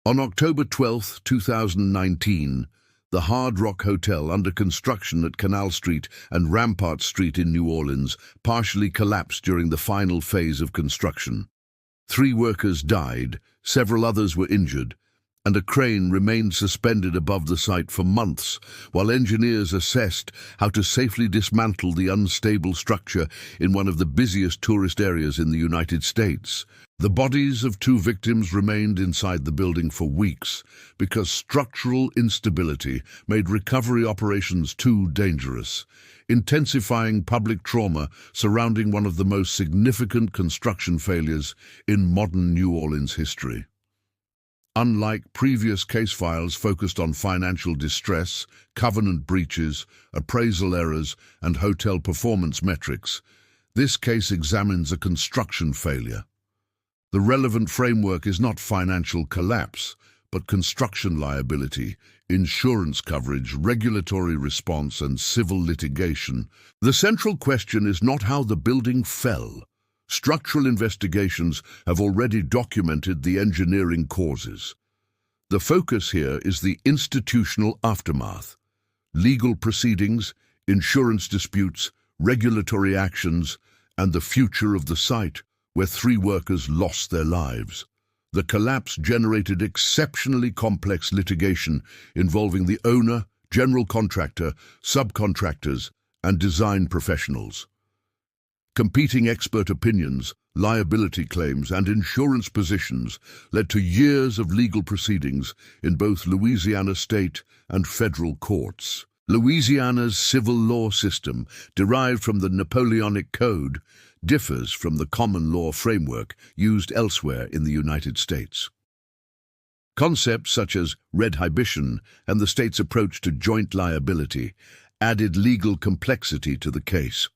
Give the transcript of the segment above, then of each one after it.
On October 12, 2019, the Hard Rock Hotel under construction at Canal Street and Rampart Street in New Orleans partially collapsed during the final phase of construction. 3 workers died, several others were injured, and a crane remained suspended above the site for months while engineers assessed how to safely dismantle the unstable structure in one of the busiest tourist areas in the United States. The bodies of 2 victims remained inside the building for weeks because structural instability made recovery operations too dangerous, intensifying public trauma surrounding one of the most significant construction failures in modern New Orleans history. Unlike previous case files focused on financial distress, covenant breaches, appraisal errors, and hotel performance metrics, this case examines a construction failure. The relevant framework is not financial collapse, but construction liability, insurance coverage, regulatory response, and civil litigation. The central question is not how the building fell. Structural investigations have already documented the engineering causes. The focus here is the institutional aftermath: legal proceedings, insurance disputes, regulatory actions, and the future of the site, where 3 workers lost their lives. The collapse generated exceptionally complex litigation involving the owner, general contractor, subcontractors, and design professionals. Competing expert opinions, liability claims, and insurance positions led to years of legal proceedings in both Louisiana state and federal courts. Louisiana's civil law system, derived from the Napoleonic Code, differs from the common law framework used elsewhere in the United States. Concepts such as redhibition and the state's approach to joint liability added legal complexity to the case.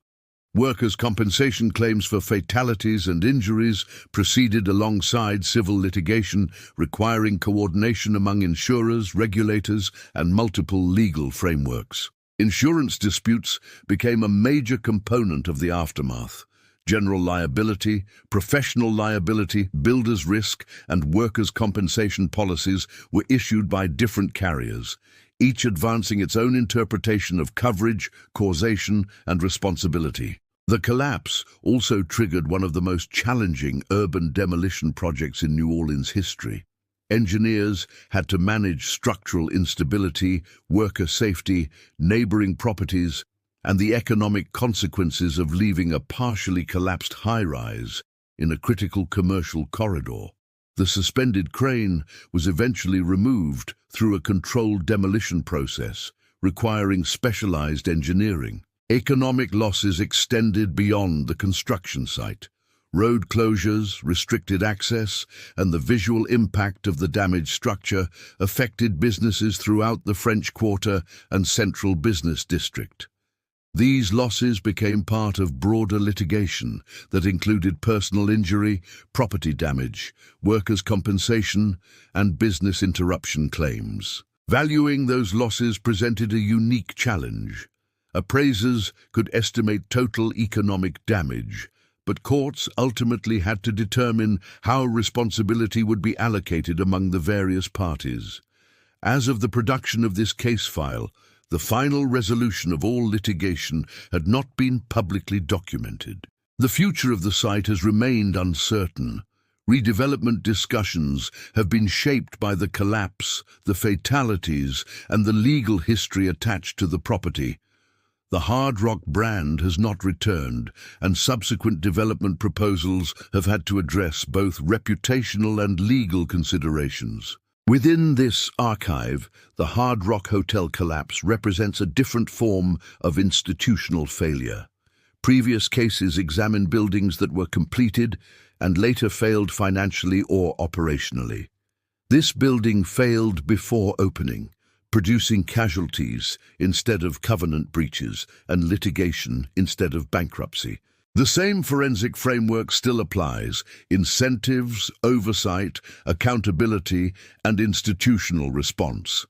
Workers' compensation claims for fatalities and injuries proceeded alongside civil litigation, requiring coordination among insurers, regulators, and multiple legal frameworks. Insurance disputes became a major component of the aftermath. General liability, professional liability, builder's risk, and workers' compensation policies were issued by different carriers, each advancing its own interpretation of coverage, causation, and responsibility. The collapse also triggered one of the most challenging urban demolition projects in New Orleans history. Engineers had to manage structural instability, worker safety, neighboring properties, and the economic consequences of leaving a partially collapsed high-rise in a critical commercial corridor. The suspended crane was eventually removed through a controlled demolition process, requiring specialized engineering. Economic losses extended beyond the construction site. Road closures, restricted access, and the visual impact of the damaged structure affected businesses throughout the French Quarter and Central Business District. These losses became part of broader litigation that included personal injury, property damage, workers' compensation, and business interruption claims. Valuing those losses presented a unique challenge. Appraisers could estimate total economic damage, but courts ultimately had to determine how responsibility would be allocated among the various parties. As of the production of this case file, the final resolution of all litigation had not been publicly documented. The future of the site has remained uncertain. Redevelopment discussions have been shaped by the collapse, the fatalities, and the legal history attached to the property. The Hard Rock brand has not returned, and subsequent development proposals have had to address both reputational and legal considerations. Within this archive, the Hard Rock Hotel collapse represents a different form of institutional failure. Previous cases examined buildings that were completed and later failed financially or operationally. This building failed before opening, producing casualties instead of covenant breaches and litigation instead of bankruptcy. The same forensic framework still applies: incentives, oversight, accountability, and institutional response.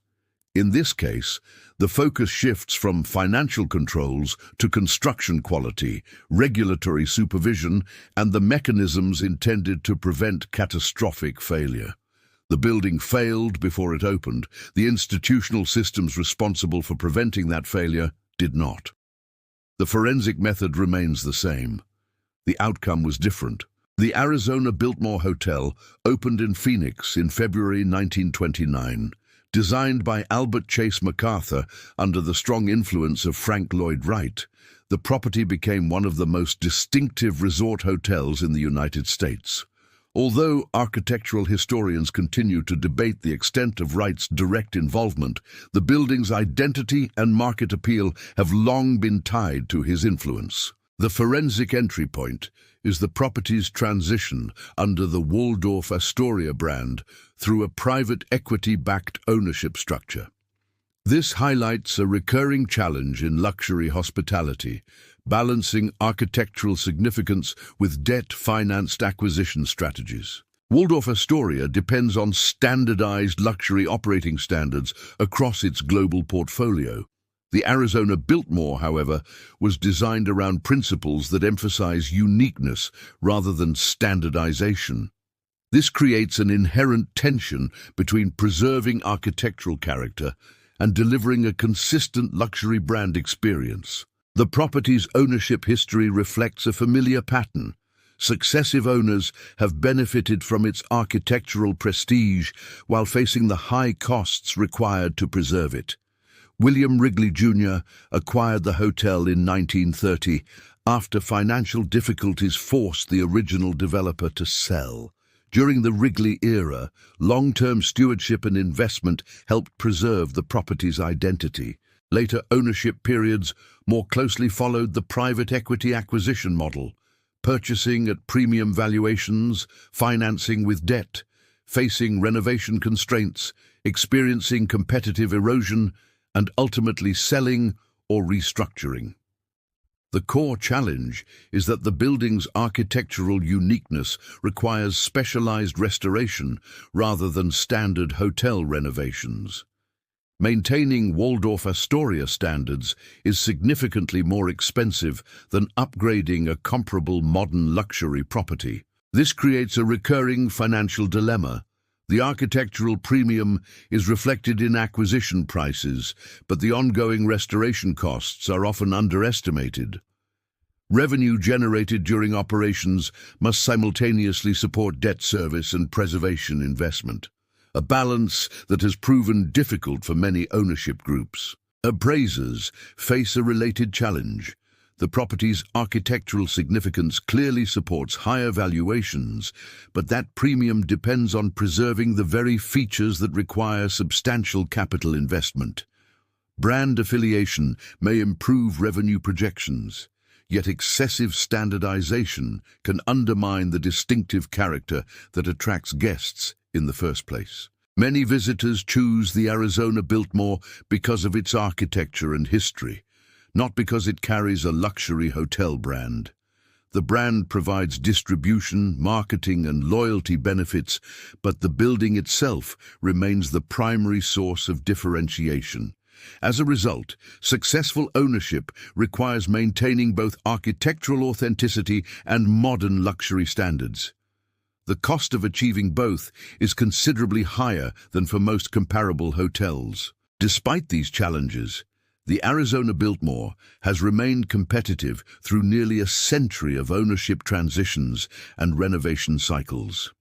In this case, the focus shifts from financial controls to construction quality, regulatory supervision, and the mechanisms intended to prevent catastrophic failure. The building failed before it opened. The institutional systems responsible for preventing that failure did not. The forensic method remains the same. The outcome was different. The Arizona Biltmore Hotel opened in Phoenix in February 1929. Designed by Albert Chase MacArthur under the strong influence of Frank Lloyd Wright, the property became one of the most distinctive resort hotels in the United States. Although architectural historians continue to debate the extent of Wright's direct involvement, the building's identity and market appeal have long been tied to his influence. The forensic entry point is the property's transition under the Waldorf Astoria brand through a private equity-backed ownership structure. This highlights a recurring challenge in luxury hospitality, balancing architectural significance with debt-financed acquisition strategies. Waldorf Astoria depends on standardized luxury operating standards across its global portfolio. The Arizona Biltmore, however, was designed around principles that emphasize uniqueness rather than standardization. This creates an inherent tension between preserving architectural character and delivering a consistent luxury brand experience. The property's ownership history reflects a familiar pattern. Successive owners have benefited from its architectural prestige while facing the high costs required to preserve it. William Wrigley Jr. acquired the hotel in 1930 after financial difficulties forced the original developer to sell. During the Wrigley era, long-term stewardship and investment helped preserve the property's identity. Later ownership periods more closely followed the private equity acquisition model, purchasing at premium valuations, financing with debt, facing renovation constraints, experiencing competitive erosion, and ultimately selling or restructuring. The core challenge is that the building's architectural uniqueness requires specialized restoration rather than standard hotel renovations. Maintaining Waldorf Astoria standards is significantly more expensive than upgrading a comparable modern luxury property. This creates a recurring financial dilemma. The architectural premium is reflected in acquisition prices, but the ongoing restoration costs are often underestimated. Revenue generated during operations must simultaneously support debt service and preservation investment, a balance that has proven difficult for many ownership groups. Appraisers face a related challenge. The property's architectural significance clearly supports higher valuations, but that premium depends on preserving the very features that require substantial capital investment. Brand affiliation may improve revenue projections, yet excessive standardization can undermine the distinctive character that attracts guests in the first place. Many visitors choose the Arizona Biltmore because of its architecture and history, not because it carries a luxury hotel brand. The brand provides distribution, marketing, and loyalty benefits, but the building itself remains the primary source of differentiation. As a result, successful ownership requires maintaining both architectural authenticity and modern luxury standards. The cost of achieving both is considerably higher than for most comparable hotels. Despite these challenges, the Arizona Biltmore has remained competitive through nearly a century of ownership transitions and renovation cycles.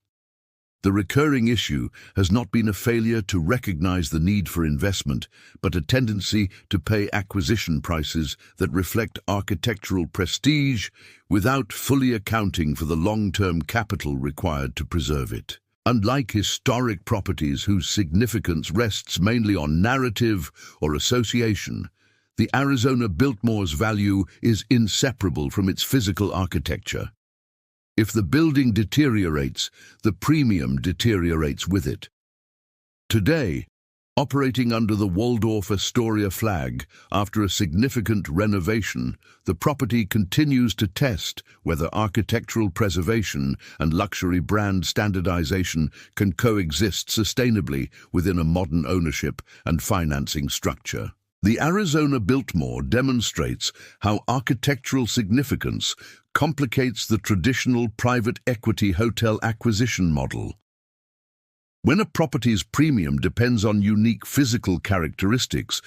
The recurring issue has not been a failure to recognize the need for investment, but a tendency to pay acquisition prices that reflect architectural prestige without fully accounting for the long-term capital required to preserve it. Unlike historic properties whose significance rests mainly on narrative or association, the Arizona Biltmore's value is inseparable from its physical architecture. If the building deteriorates, the premium deteriorates with it. Today, operating under the Waldorf Astoria flag, after a significant renovation, the property continues to test whether architectural preservation and luxury brand standardization can coexist sustainably within a modern ownership and financing structure. The Arizona Biltmore demonstrates how architectural significance complicates the traditional private equity hotel acquisition model. When a property's premium depends on unique physical characteristics,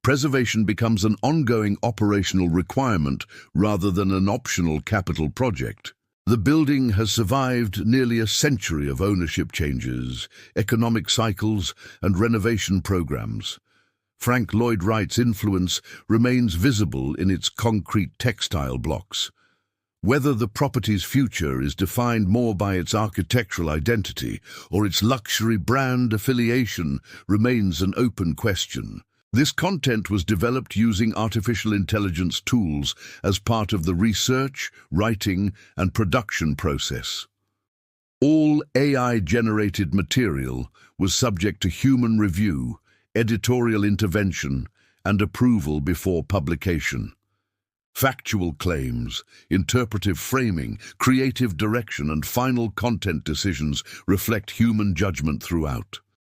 preservation becomes an ongoing operational requirement rather than an optional capital project. The building has survived nearly a century of ownership changes, economic cycles, and renovation programs. Frank Lloyd Wright's influence remains visible in its concrete textile blocks. Whether the property's future is defined more by its architectural identity or its luxury brand affiliation remains an open question. This content was developed using artificial intelligence tools as part of the research, writing, and production process. All AI-generated material was subject to human review, editorial intervention, and approval before publication. Factual claims, interpretive framing, creative direction, and final content decisions reflect human judgment throughout.